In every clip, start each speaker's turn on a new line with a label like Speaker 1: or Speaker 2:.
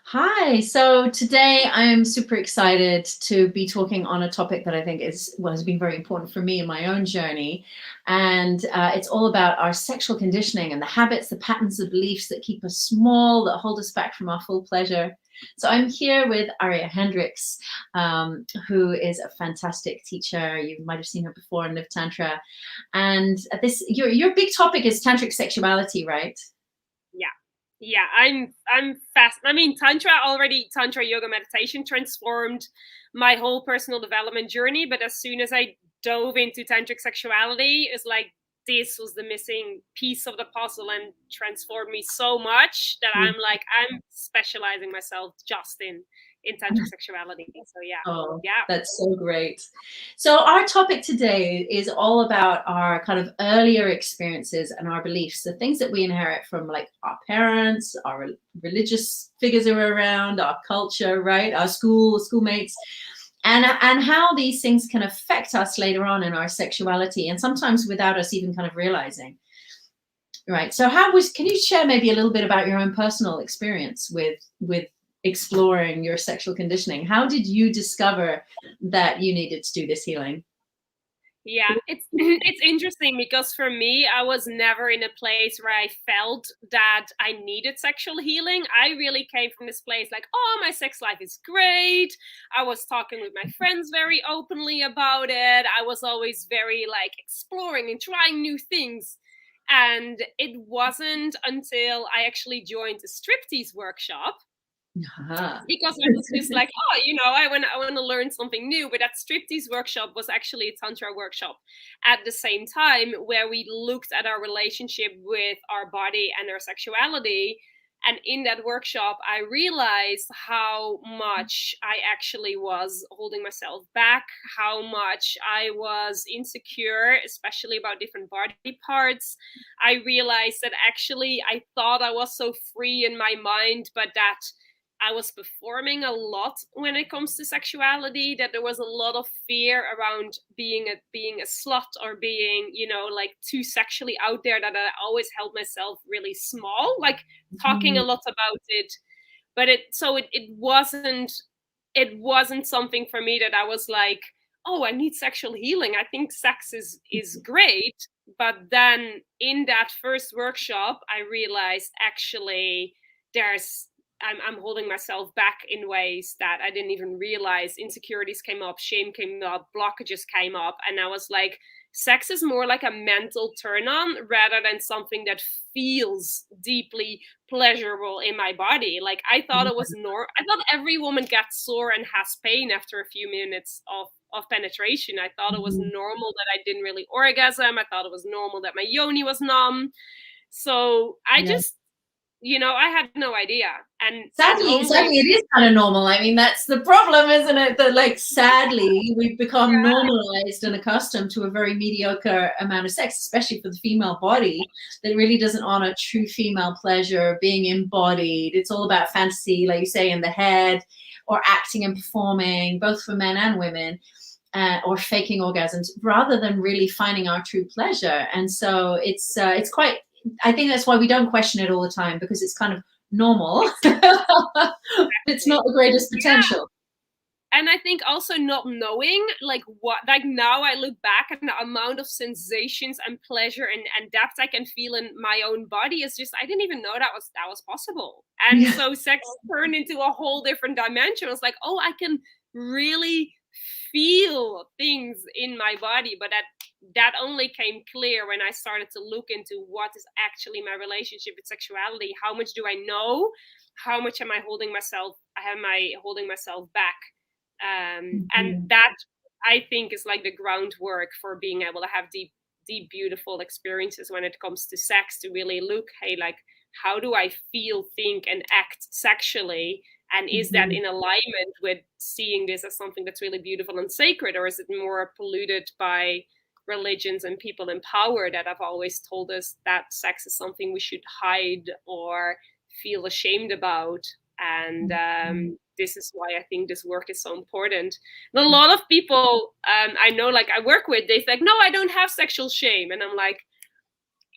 Speaker 1: Hi. So today I am super excited to be talking on a topic that I think has been very important for me in my own journey. And it's all about our sexual conditioning and the habits, the patterns, the beliefs that keep us small, that hold us back from our full pleasure. So I'm here with Arja Hendrikx, who is a fantastic teacher. You might have seen her before in Live Tantra. And your big topic is tantric sexuality, right?
Speaker 2: Yeah, I'm fast. I mean, Tantra yoga meditation transformed my whole personal development journey. But as soon as I dove into tantric sexuality, it's like this was the missing piece of the puzzle and transformed me so much that I'm specializing myself just in tantric sexuality. So
Speaker 1: Oh,
Speaker 2: yeah.
Speaker 1: that's so great. So our topic today is all about our kind of earlier experiences and our beliefs, the things that we inherit from like our parents, our religious figures who are around, our culture, right? Our schoolmates, and how these things can affect us later on in our sexuality, and sometimes without us even kind of realizing. Right. So can you share maybe a little bit about your own personal experience with exploring your sexual conditioning? How did you discover that you needed to do this healing?
Speaker 2: Yeah, it's interesting because for me, I was never in a place where I felt that I needed sexual healing. I really came from this place like, oh, my sex life is great. I was talking with my friends very openly about it. I was always very like exploring and trying new things. And it wasn't until I actually joined a striptease workshop
Speaker 1: Aha.
Speaker 2: because I was just like, oh, I want to learn something new. But that striptease workshop was actually a tantra workshop at the same time where we looked at our relationship with our body and our sexuality. And in that workshop, I realized how much I actually was holding myself back, how much I was insecure, especially about different body parts. I realized that actually I thought I was so free in my mind, but that I was performing a lot when it comes to sexuality, that there was a lot of fear around being a slut or being, like too sexually out there, that I always held myself really small, like talking a lot about it. But it wasn't something for me that I was like, oh, I need sexual healing. I think sex is great. But then in that first workshop, I realized actually there's I'm holding myself back in ways that I didn't even realize. Insecurities came up, shame came up, blockages came up, and I was like, sex is more like a mental turn on rather than something that feels deeply pleasurable in my body. Like I thought it was I thought every woman gets sore and has pain after a few minutes of penetration. I thought it was normal that I didn't really orgasm. I thought it was normal that my yoni was numb. So I
Speaker 1: Yeah.
Speaker 2: just, I had no idea. And only
Speaker 1: Sadly, it is kind of normal. I mean, that's the problem, isn't it? That, like, sadly, we've become normalized and accustomed to a very mediocre amount of sex, especially for the female body, that really doesn't honor true female pleasure, being embodied. It's all about fantasy, like you say, in the head, or acting and performing, both for men and women. Or faking orgasms, rather than really finding our true pleasure. And so it's quite. I think that's why we don't question it all the time, because it's kind of normal. It's not the greatest
Speaker 2: yeah.
Speaker 1: potential.
Speaker 2: And I think also not knowing like what, like now I look back and the amount of sensations and pleasure and depth I can feel in my own body is just, I didn't even know that was possible. And
Speaker 1: Yeah.
Speaker 2: so sex turned into a whole different dimension. It was like, oh, I can really feel things in my body. But that only came clear when I started to look into what is actually my relationship with sexuality. How much do I know? How much am I holding myself back? And
Speaker 1: Mhm.
Speaker 2: that, I think, is like the groundwork for being able to have deep beautiful experiences when it comes to sex, to really look, hey, like, how do I feel, think, and act sexually, and is that
Speaker 1: Mhm.
Speaker 2: in alignment with seeing this as something that's really beautiful and sacred, or is it more polluted by religions and people in power that have always told us that sex is something we should hide or feel ashamed about? And this is why I think this work is so important. And a lot of people I know, like I work with, they think, no, I don't have sexual shame. And I'm like,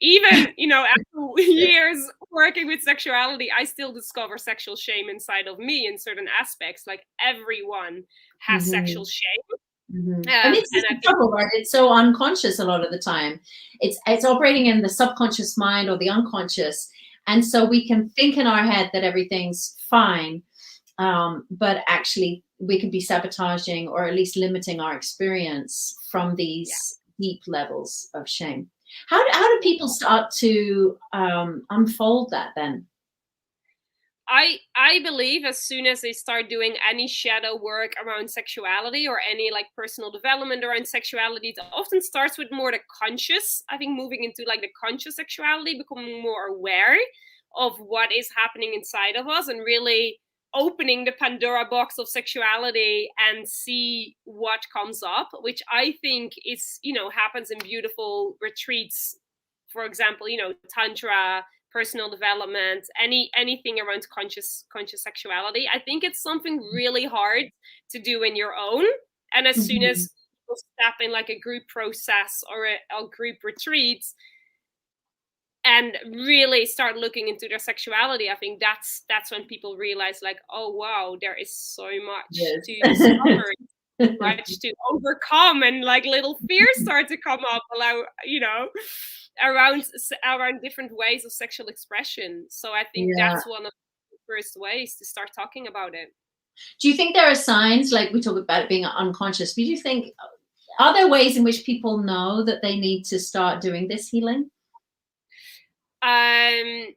Speaker 2: even, after years working with sexuality, I still discover sexual shame inside of me in certain aspects. Like everyone has sexual shame.
Speaker 1: And this is
Speaker 2: And I
Speaker 1: the
Speaker 2: think,
Speaker 1: trouble, right? It's so unconscious a lot of the time. It's operating in the subconscious mind or the unconscious, and so we can think in our head that everything's fine, but actually we could be sabotaging or at least limiting our experience from these deep levels of shame. How do people start to unfold that then?
Speaker 2: I believe as soon as they start doing any shadow work around sexuality or any like personal development around sexuality, it often starts with more the conscious. I think moving into like the conscious sexuality, becoming more aware of what is happening inside of us and really opening the Pandora box of sexuality and see what comes up, which I think is, happens in beautiful retreats. For example, Tantra, personal development, anything around conscious sexuality. I think it's something really hard to do in your own. And as soon as people step in like a group process or a group retreat and really start looking into their sexuality, I think that's when people realize like, oh wow, there is so much to discover. Much to overcome, and like little fears start to come up around different ways of sexual expression. So I think that's one of the first ways to start talking about it.
Speaker 1: Do you think there are signs, like we talk about it being unconscious, but do you think, are there ways in which people know that they need to start doing this healing?
Speaker 2: I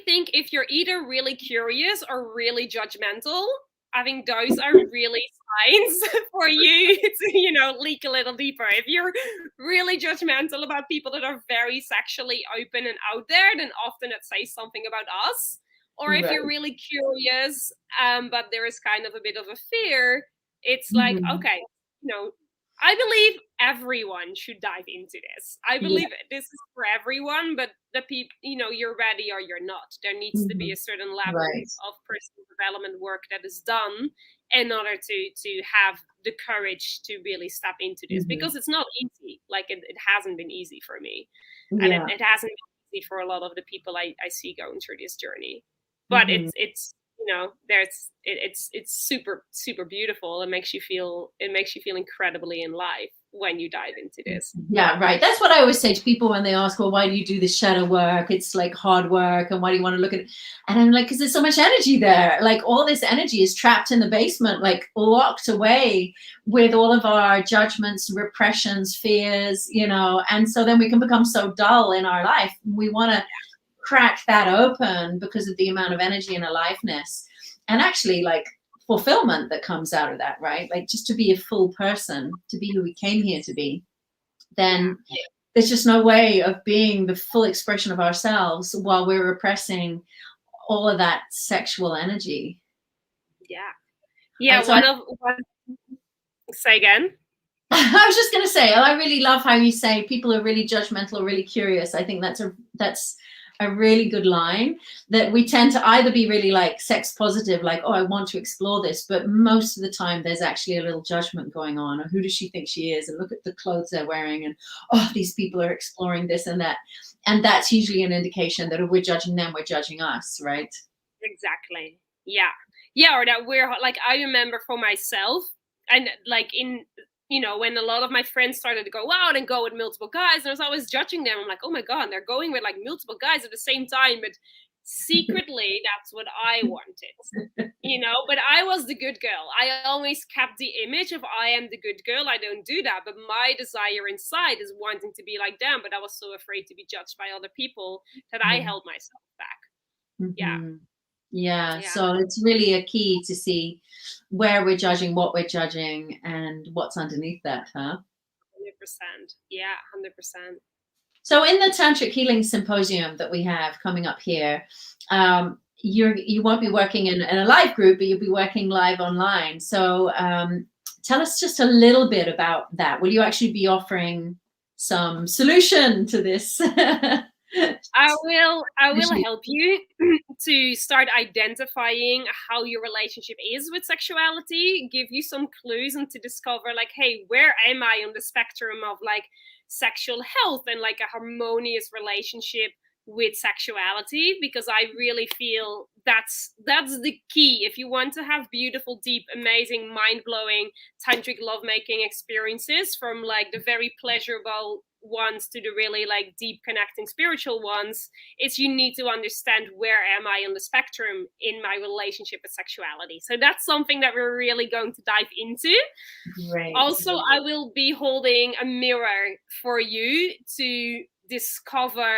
Speaker 2: think if you're either really curious or really judgmental, I think those are really signs for you to, leak a little deeper. If you're really judgmental about people that are very sexually open and out there, then often it says something about us. Or if you're really curious, but there is kind of a bit of a fear, it's like, okay, I believe everyone should dive into this. I believe this is for everyone, but the people, you're ready or you're not. There needs to be a certain level of personal development work that is done in order to have the courage to really step into this, because it's not easy. Like it hasn't been easy for me, and it hasn't been easy for a lot of the people I see going through this journey. But it's it's super, super beautiful. It makes you feel incredibly in life when you dive into this.
Speaker 1: Yeah, right. That's what I always say to people when they ask, well, why do you do this shadow work? It's like hard work, and why do you want to look at it? And I'm like, because there's so much energy there. Like all this energy is trapped in the basement, like locked away with all of our judgments, repressions, fears, and so then we can become so dull in our life. We want to crack that open because of the amount of energy and aliveness and actually like fulfillment that comes out of that, right? Like just to be a full person, to be who we came here to be, then there's just no way of being the full expression of ourselves while we're repressing all of that sexual energy.
Speaker 2: Say again.
Speaker 1: I was just going to say, I really love how you say people are really judgmental, really curious. I think that's a really good line, that we tend to either be really like sex positive, like, oh, I want to explore this, but most of the time there's actually a little judgment going on, or who does she think she is, and look at the clothes they're wearing, and oh, these people are exploring this and that, and that's usually an indication that if we're judging them, we're judging us, right?
Speaker 2: Exactly. Or that we're like, I remember for myself, and like in when a lot of my friends started to go out and go with multiple guys, and I was always judging them. I'm like, oh my God, they're going with like multiple guys at the same time. But secretly, that's what I wanted, but I was the good girl. I always kept the image of I am the good girl. I don't do that. But my desire inside is wanting to be like them. But I was so afraid to be judged by other people that I held myself back.
Speaker 1: Yeah, so it's really a key to see where we're judging, what we're judging, and what's underneath that, huh?
Speaker 2: 100%. Yeah, 100%.
Speaker 1: So in the Tantric Healing Symposium that we have coming up here, you won't be working in a live group, but you'll be working live online. So tell us just a little bit about that. Will you actually be offering some solution to this?
Speaker 2: I will help you to start identifying how your relationship is with sexuality, give you some clues, and to discover like, hey, where am I on the spectrum of like sexual health and like a harmonious relationship with sexuality, because I really feel that's the key. If you want to have beautiful, deep, amazing, mind-blowing tantric lovemaking experiences, from like the very pleasurable ones to the really like deep connecting spiritual ones, is you need to understand where am I on the spectrum in my relationship with sexuality. So that's something that we're really going to dive into.
Speaker 1: Great.
Speaker 2: Also, I will be holding a mirror for you to discover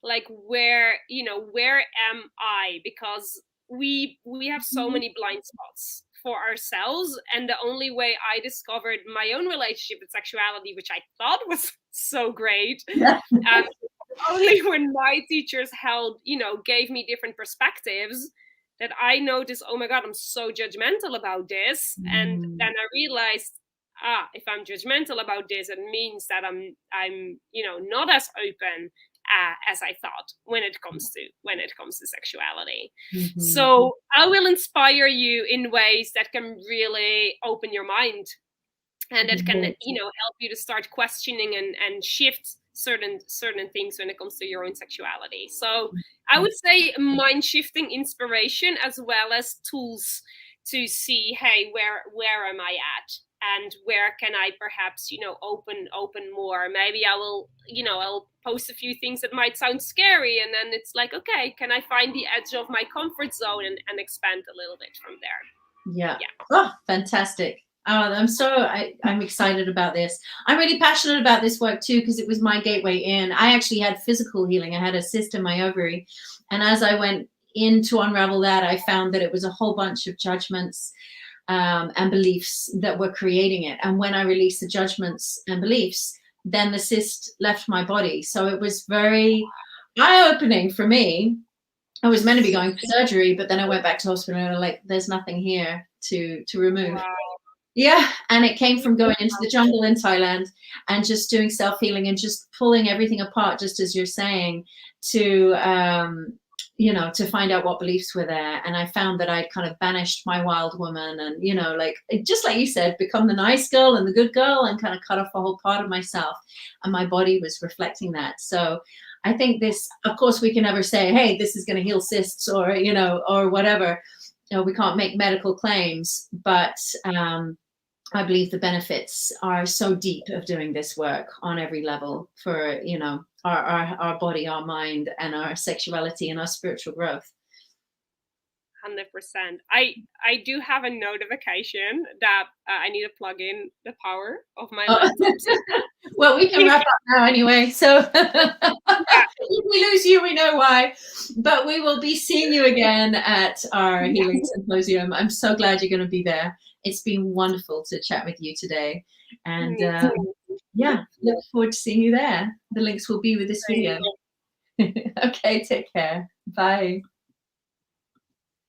Speaker 2: like where am I, because we have so many blind spots for ourselves, and the only way I discovered my own relationship with sexuality, which I thought was so great, only when my teachers gave me different perspectives, that I noticed, oh my God, I'm so judgmental about this. And then I realized, if I'm judgmental about this, it means that I'm not as open as I thought when it comes to sexuality. So I will inspire you in ways that can really open your mind, and that can help you to start questioning and shift certain things when it comes to your own sexuality. So I would say mind shifting inspiration, as well as tools to see, hey, where am I at, and where can I perhaps open more. Maybe I'll post a few things that might sound scary, and then it's like, okay, can I find the edge of my comfort zone and expand a little bit from there.
Speaker 1: Yeah. Oh, fantastic. I'm excited about this. I'm really passionate about this work too, because it was my gateway in. I actually had physical healing. I had a cyst in my ovary, and as I went in to unravel that, I found that it was a whole bunch of judgments and beliefs that were creating it. And when I released the judgments and beliefs, then the cyst left my body. So it was very eye-opening for me. I was meant to be going for surgery, but then I went back to hospital and like, there's nothing here to remove. Wow. Yeah, and it came from going into the jungle in Thailand and just doing self-healing and just pulling everything apart, just as you're saying, to to find out what beliefs were there. And I found that I'd kind of banished my wild woman, and just like you said, become the nice girl and the good girl, and kind of cut off a whole part of myself, and my body was reflecting that. So I think this, of course, we can never say, hey, this is going to heal cysts or or whatever. We can't make medical claims, but I believe the benefits are so deep of doing this work on every level for, our body, our mind, and our sexuality and our spiritual growth.
Speaker 2: 100%. I do have a notification that I need to plug in the power of my laptop.
Speaker 1: Well, we can wrap up now anyway. So if we lose you, we know why. But we will be seeing you again at our Healing Symposium. I'm so glad you're going to be there. It's been wonderful to chat with you today. And look forward to seeing you there. The links will be with this video. Okay, take care. Bye.